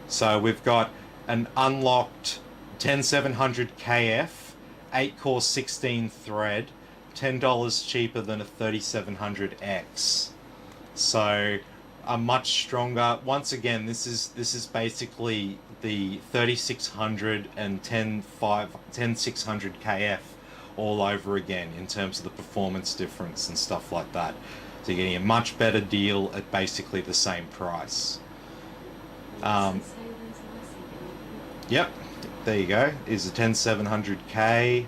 So we've got an unlocked 10700KF, 8-core 16-thread, $10 cheaper than a 3700X. So a much stronger. Once again, this is basically the 3600 and 10600KF all over again in terms of the performance difference and stuff like that. So you're getting a much better deal at basically the same price. Yep, there you go. Is the 10700K.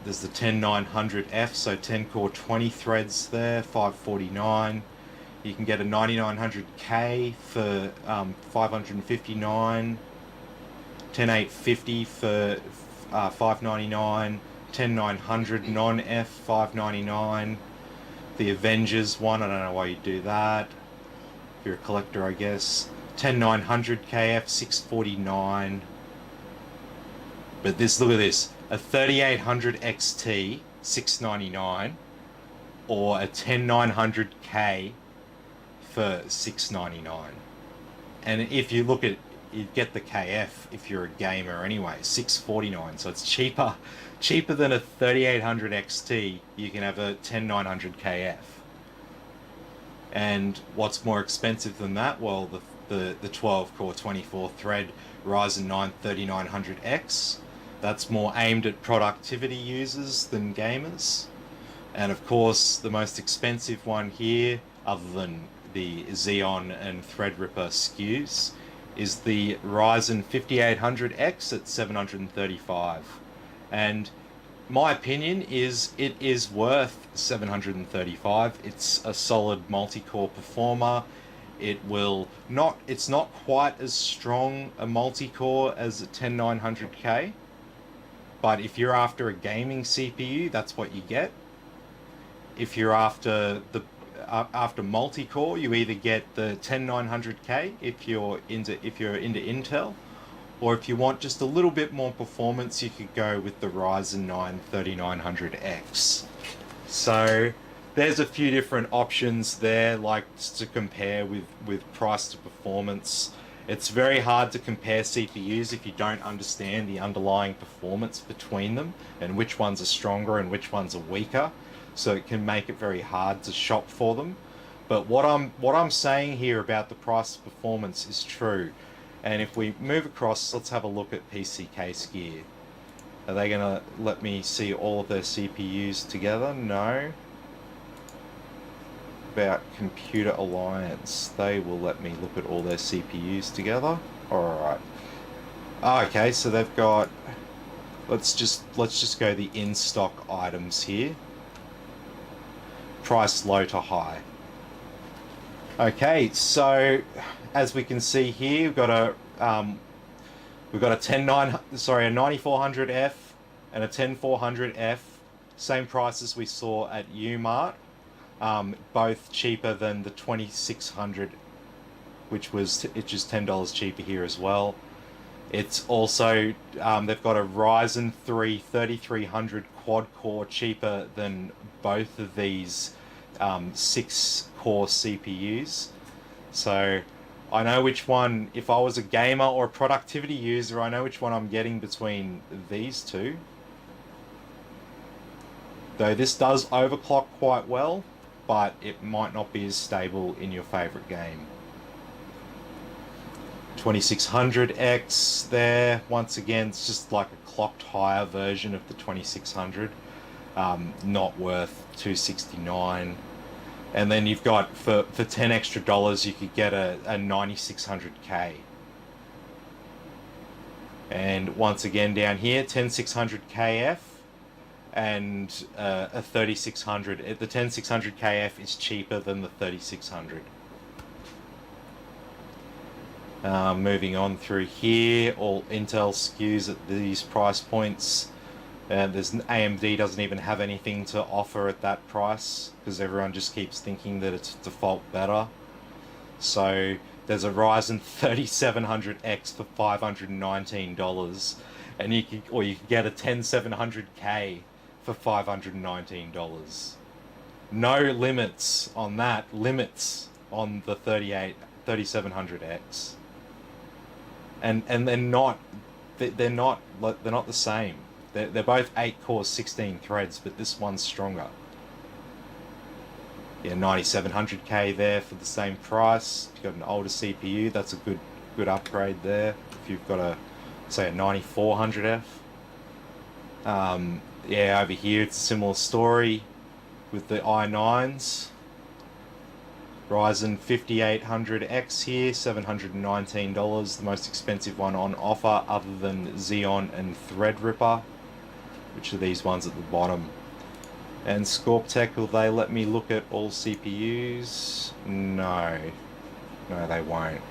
There's the 10900F, so 10 core 20 threads there, $549. You can get a 9900K for $559, 10850 for $599, 10900 non-F $599. The Avengers one, I don't know why you do that. If you're a collector, I guess. 10900KF $649. But this, look at this, a 3800 XT $699, or a 10900K for $699. And if you look at, you get the KF if you're a gamer anyway, $649. So it's cheaper than a 3800 XT. You can have a 10900KF. And what's more expensive than that? Well, the 12-core 24-thread Ryzen 9 3900X. That's more aimed at productivity users than gamers. And of course, the most expensive one here, other than the Xeon and Threadripper SKUs, is the Ryzen 5800X at $735. And my opinion is it is worth $735. It's a solid multi-core performer. It's not quite as strong a multi-core as a 10900K, but if you're after a gaming CPU, that's what you get. If you're after multi-core, you either get the 10900K if you're into Intel, or if you want just a little bit more performance, you could go with the Ryzen 9 3900X. So there's a few different options there, like to compare with price to performance. It's very hard to compare CPUs if you don't understand the underlying performance between them and which ones are stronger and which ones are weaker. So it can make it very hard to shop for them. But what I'm saying here about the price performance is true. And if we move across, let's have a look at PC case gear. Are they going to let me see all of their CPUs together? No. About Computer Alliance, they will let me look at all their CPUs together. Alright. Okay, so they've got... Let's just go the in-stock items here. Price low to high. Okay, so as we can see here, we've got a 9400F and a 10400F, same price as we saw at Umart, both cheaper than the 2600, which is $10 cheaper here as well. It's also they've got a Ryzen 3 3300 quad core, cheaper than both of these 6-core CPUs. So I know which one, if I was a gamer or a productivity user, I know which one I'm getting between these two. Though this does overclock quite well, but it might not be as stable in your favorite game. 2600X there, once again, it's just like a clocked higher version of the 2600. Not worth $269. And then you've got, for $10 extra, you could get a 9600K. And once again down here, 10600KF and a 3600. The 10600KF is cheaper than the 3600. Moving on through here, all Intel SKUs at these price points. AMD doesn't even have anything to offer at that price because everyone just keeps thinking that it's default better. So there's a Ryzen 3700X for $519, and you could get a 10700K for $519. No limits on that. Limits on the 3700X. And they're not the same. They're both 8 cores, 16 threads, but this one's stronger. Yeah, 9700K there for the same price. If you've got an older CPU, that's a good upgrade there. If you've got say a 9400F. Yeah, over here it's a similar story with the i9s. Ryzen 5800X here, $719, the most expensive one on offer other than Xeon and Threadripper, which are these ones at the bottom. And Scorptech, will they let me look at all CPUs? No, they won't.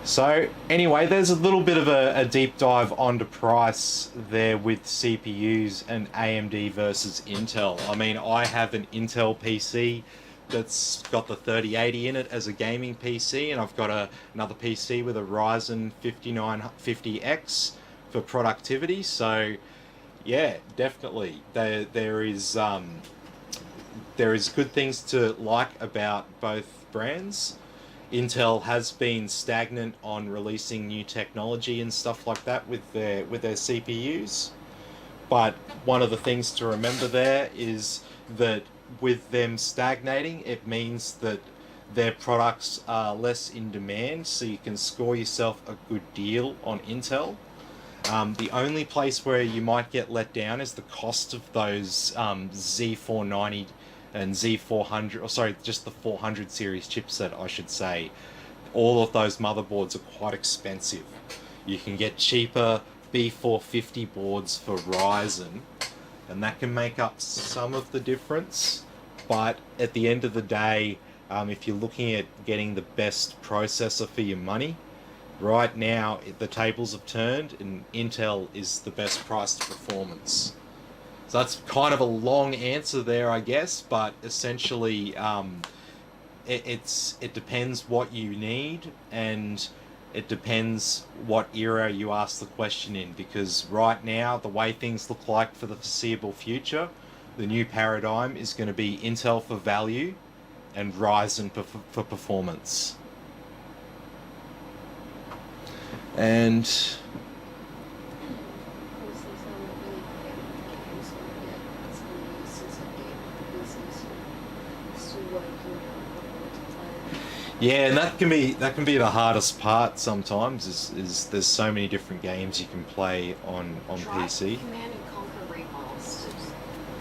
So anyway, there's a little bit of a deep dive onto price there with CPUs and AMD versus Intel. I mean, I have an Intel PC that's got the 3080 in it as a gaming PC, and I've got another PC with a Ryzen 5950X for productivity. So yeah, definitely there is good things to like about both brands. Intel has been stagnant on releasing new technology and stuff like that with their CPUs, but one of the things to remember there is that with them stagnating, it means that their products are less in demand, so you can score yourself a good deal on Intel. The only place where you might get let down is the cost of those Z490 and Z400, or sorry, just the 400 series chipset, I should say. All of those motherboards are quite expensive. You can get cheaper B450 boards for Ryzen, and that can make up some of the difference. But at the end of the day, if you're looking at getting the best processor for your money, right now the tables have turned and Intel is the best priced performance. So that's kind of a long answer there, I guess, but essentially it depends what you need, and it depends what era you ask the question in, because right now, the way things look like for the foreseeable future, the new paradigm is going to be Intel for value and Ryzen for performance. And Yeah, and that can be the hardest part sometimes. Is there's so many different games you can play on Try PC. Command and Conquer Remastered.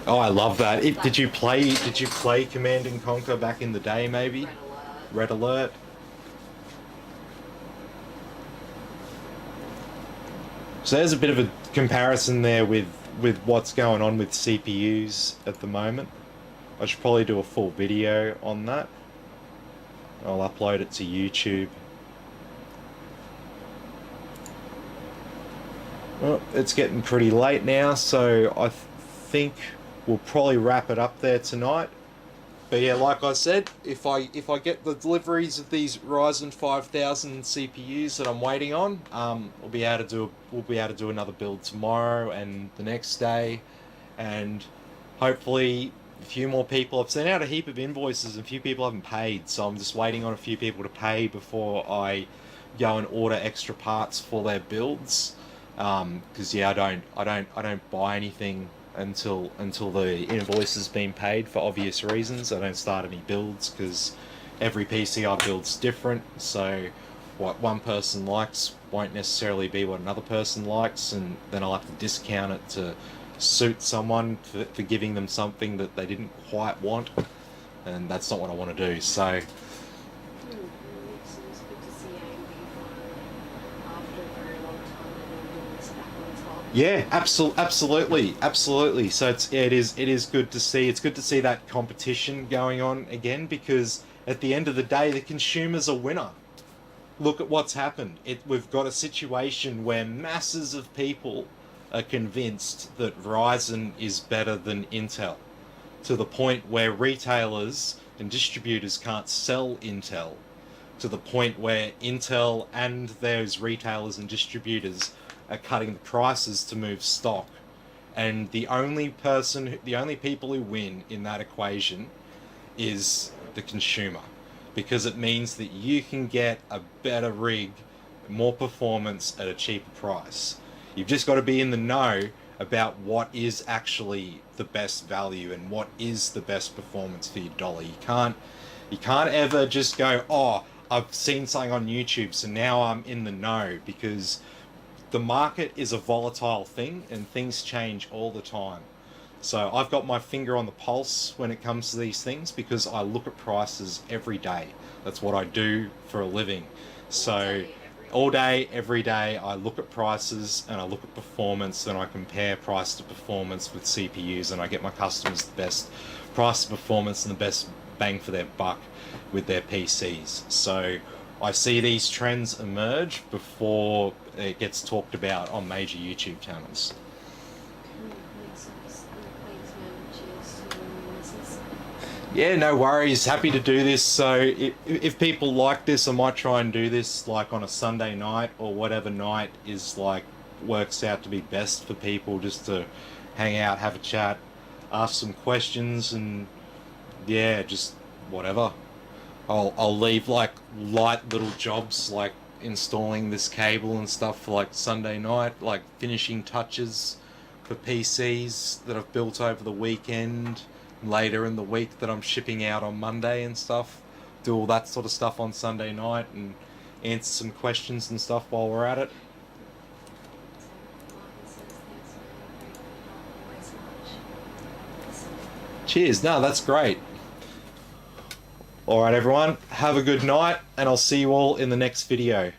Oh, I love that. Did you play Command and Conquer back in the day? Maybe Red Alert. Red Alert. So there's a bit of a comparison there with what's going on with CPUs at the moment. I should probably do a full video on that. I'll upload it to YouTube. Well, it's getting pretty late now, so I think we'll probably wrap it up there tonight. But yeah, like I said, if I get the deliveries of these Ryzen 5000 CPUs that I'm waiting on, we'll be able to do another build tomorrow and the next day, and hopefully a few more people. I've sent out a heap of invoices and a few people haven't paid, so I'm just waiting on a few people to pay before I go and order extra parts for their builds. Because yeah, I don't buy anything until the invoice has been paid for obvious reasons. I don't start any builds because every PC I build's different, so what one person likes won't necessarily be what another person likes, and then I'll have to discount it to suit someone for giving them something that they didn't quite want, and that's not what I want to do. So It's good to see AMD after a very long time they're doing this back on top. yeah, absolutely. So it is good to see. It's good to see that competition going on again, because at the end of the day, the consumer's a winner. Look at what's happened. We've got a situation where masses of people are convinced that Ryzen is better than Intel, to the point where retailers and distributors can't sell Intel, to the point where Intel and those retailers and distributors are cutting the prices to move stock. And the only people who win in that equation is the consumer, because it means that you can get a better rig, more performance at a cheaper price. You've just got to be in the know about what is actually the best value and what is the best performance for your dollar. You can't ever just go, oh, I've seen something on YouTube, so now I'm in the know, because the market is a volatile thing and things change all the time. So I've got my finger on the pulse when it comes to these things, because I look at prices every day. That's what I do for a living. So all day, every day, I look at prices and I look at performance, and I compare price to performance with CPUs, and I get my customers the best price to performance and the best bang for their buck with their PCs. So I see these trends emerge before it gets talked about on major YouTube channels. Yeah, no worries. Happy to do this. So if people like this, I might try and do this like on a Sunday night, or whatever night is like works out to be best for people, just to hang out, have a chat, ask some questions, and yeah, just whatever. I'll leave like light little jobs like installing this cable and stuff for like Sunday night, like finishing touches for PCs that I've built over the weekend, later in the week that I'm shipping out on Monday and stuff. Do all that sort of stuff on Sunday night and answer some questions and stuff while we're at it. Cheers. No, that's great. Alright everyone, have a good night, and I'll see you all in the next video.